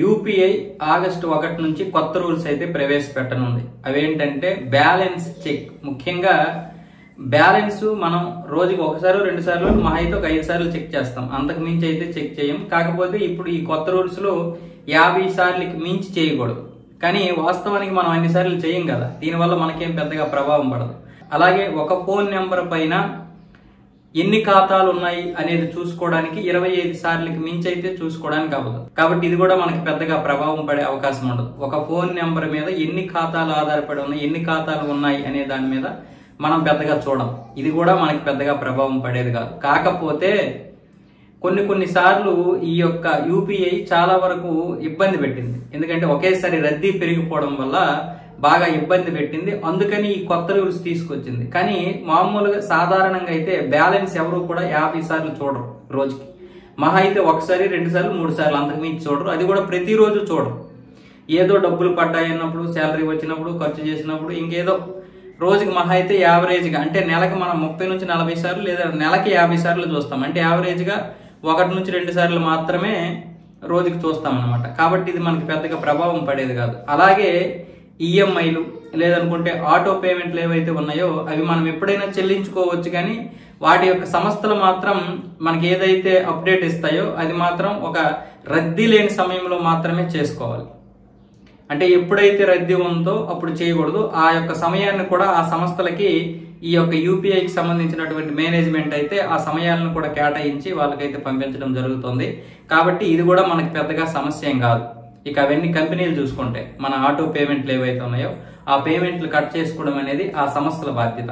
UPI August 1 నుంచి కొత్త rules అయితే ప్రవేశపెట్టనుంది. అవేంటంటే బ్యాలెన్స్ చెక్. ముఖ్యంగా బ్యాలెన్స్ మనం రోజుకి ఒకసారి 2 సార్లు మహా అయితే ఒక 5 సార్లు చెక్ చేస్తాం. అంతకు మించి అయితే చెక్ చేయం. కాకపోతే ఇప్పుడు ఈ కొత్త రూల్స్ లో 50 సార్లకి మించి చేయకూడదు. కానీ వాస్తవానికి మనం అన్ని సార్లు చేయం కదా, దీనివల్ల మనకేం పెద్దగా ప్రభావం పడదు. అలాగే ఒక ఫోన్ నెంబర్ పైన ఎన్ని ఖాతాలు ఉన్నాయి అనేది చూసుకోవడానికి 25 సార్లకి మించి అయితే చూసుకోవడానికి అవ్వదు. కాబట్టి ఇది కూడా మనకి పెద్దగా ప్రభావం పడే అవకాశం ఉండదు. ఒక ఫోన్ నెంబర్ మీద ఎన్ని ఖాతాలు ఆధారపడి ఉన్నాయి, ఎన్ని ఖాతాలు ఉన్నాయి అనే దాని మీద మనం పెద్దగా చూడం. ఇది కూడా మనకి పెద్దగా ప్రభావం పడేది కాదు. కాకపోతే కొన్ని సార్లు ఈ యొక్క యూపీఐ చాలా వరకు ఇబ్బంది పెట్టింది. ఎందుకంటే ఒకేసారి రద్దీ పెరిగిపోవడం వల్ల బాగా ఇబ్బంది పెట్టింది. అందుకని ఈ కొత్త రూల్స్ తీసుకొచ్చింది. కానీ మామూలుగా సాధారణంగా అయితే బ్యాలెన్స్ ఎవరు కూడా 50 సార్లు చూడరు రోజుకి. మహా అయితే 1 సారి 2 సార్లు 3 సార్లు, అంతకు మించి చూడరు. అది కూడా ప్రతిరోజు చూడరు. ఏదో డబ్బులు పడ్డాయి అన్నప్పుడు, శాలరీ వచ్చినప్పుడు, ఖర్చు చేసినప్పుడు, ఇంకేదో రోజుకి మహా అయితే యావరేజ్గా, అంటే నెలకి మనం 30 నుంచి 40 సార్లు లేదా నెలకి 50 సార్లు చూస్తాం. అంటే యావరేజ్గా 1 నుంచి 2 సార్లు మాత్రమే రోజుకి చూస్తాం అనమాట. కాబట్టి ఇది మనకి పెద్దగా ప్రభావం పడేది కాదు. అలాగే ఈఎంఐలు లేదనుకుంటే ఆటో పేమెంట్లు ఏవైతే ఉన్నాయో అవి మనం ఎప్పుడైనా చెల్లించుకోవచ్చు. కానీ వాటి యొక్క సంస్థలు మాత్రం మనకి ఏదైతే అప్డేట్ ఇస్తాయో అది మాత్రం ఒక రద్దీ లేని సమయంలో మాత్రమే చేసుకోవాలి. అంటే ఎప్పుడైతే రద్దీ ఉందో అప్పుడు చేయకూడదు. ఆ యొక్క సమయాన్ని కూడా ఆ సంస్థలకి ఈ యొక్క యూపీఐకి సంబంధించినటువంటి మేనేజ్మెంట్ అయితే ఆ సమయాలను కూడా కేటాయించి వాళ్ళకైతే పంపించడం జరుగుతుంది. కాబట్టి ఇది కూడా మనకి పెద్దగా సమస్య ఏం కాదు. ఇక అవన్నీ కంపెనీలు చూసుకుంటే మన ఆటో పేమెంట్లు ఏవైతే ఉన్నాయో ఆ పేమెంట్లు కట్ చేసుకోవడం అనేది ఆ సంస్థల బాధ్యత.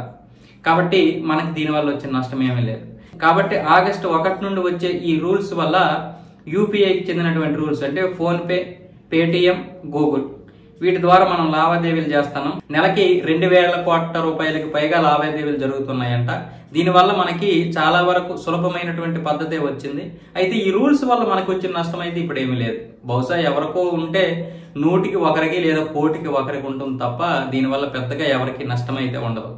కాబట్టి మనకి దీనివల్ల వచ్చిన నష్టం ఏమీ లేదు. కాబట్టి ఆగస్టు 1 నుండి వచ్చే ఈ రూల్స్ వల్ల యూపీఐకి చెందినటువంటి రూల్స్ అంటే ఫోన్పే, పేటిఎం, గూగుల్ వీటి ద్వారా మనం లావాదేవీలు చేస్తున్నాం. నెలకి 2000 కోట్ల రూపాయలకి పైగా లావాదేవీలు జరుగుతున్నాయంట. దీనివల్ల మనకి చాలా వరకు సులభమైనటువంటి పద్ధతే వచ్చింది. అయితే ఈ రూల్స్ వల్ల మనకు వచ్చిన నష్టం అయితే ఇప్పుడు ఏమీ లేదు. బహుశా ఎవరికో ఉంటే 100కి 1కి లేదా 1,00,00,000కి 1కి ఉంటుంది తప్ప దీనివల్ల పెద్దగా ఎవరికి నష్టం అయితే ఉండదు.